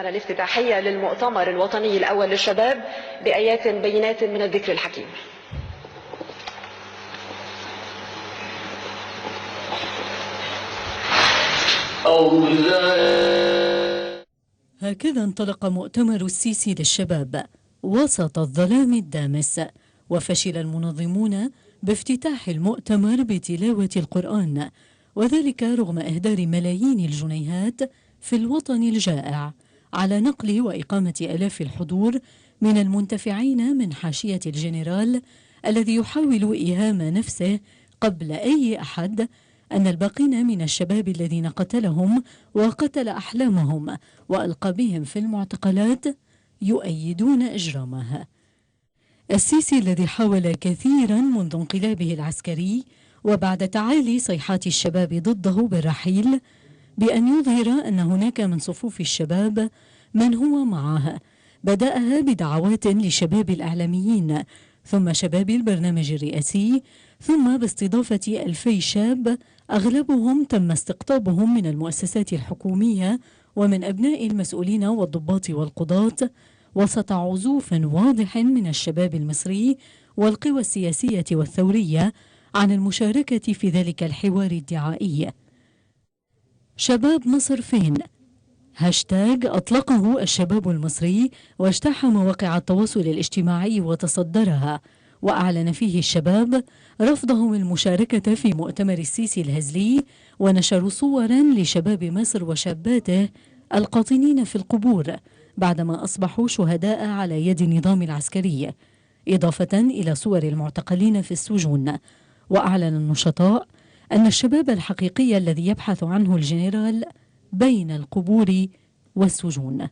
الافتتاحية للمؤتمر الوطني الأول للشباب بآيات بينات من الذكر الحكيم. هكذا انطلق مؤتمر السيسي للشباب وسط الظلام الدامس، وفشل المنظمون بافتتاح المؤتمر بتلاوة القرآن، وذلك رغم إهدار ملايين الجنيهات في الوطن الجائع على نقل وإقامة آلاف الحضور من المنتفعين من حاشية الجنرال الذي يحاول إيهام نفسه قبل أي أحد أن الباقين من الشباب الذين قتلهم وقتل أحلامهم وألقى بهم في المعتقلات يؤيدون إجرامه. السيسي الذي حاول كثيرا منذ انقلابه العسكري وبعد تعالي صيحات الشباب ضده بالرحيل بأن يظهر أن هناك من صفوف الشباب من هو معه، بدأها بدعوات لشباب الإعلاميين ثم شباب البرنامج الرئاسي، ثم باستضافة 2000 شاب أغلبهم تم استقطابهم من المؤسسات الحكومية ومن أبناء المسؤولين والضباط والقضاة، وسط عزوف واضح من الشباب المصري والقوى السياسية والثورية عن المشاركة في ذلك الحوار الدعائي. شباب مصر فين؟ هاشتاج أطلقه الشباب المصري واجتاح مواقع التواصل الاجتماعي وتصدرها، وأعلن فيه الشباب رفضهم المشاركة في مؤتمر السيسي الهزلي، ونشروا صورا لشباب مصر وشاباته القاطنين في القبور بعدما أصبحوا شهداء على يد النظام العسكري، إضافة إلى صور المعتقلين في السجون. وأعلن النشطاء أن الشباب الحقيقي الذي يبحث عنه الجنرال بين القبور والسجون.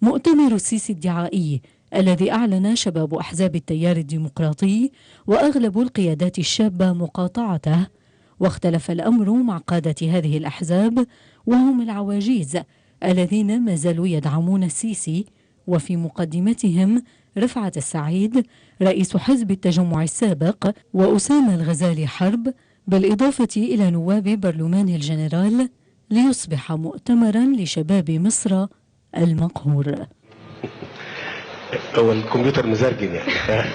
مؤتمر السيسي الدعائي الذي أعلن شباب أحزاب التيار الديمقراطي وأغلب القيادات الشابة مقاطعته، واختلف الأمر مع قادة هذه الأحزاب وهم العواجيز الذين ما زالوا يدعمون السيسي، وفي مقدمتهم رفعت السعيد رئيس حزب التجمع السابق وأسامة الغزالي حرب، بالإضافة إلى نواب برلمان الجنرال، ليصبح مؤتمرا لشباب مصر المقهور. هو الكمبيوتر مزرجن يعني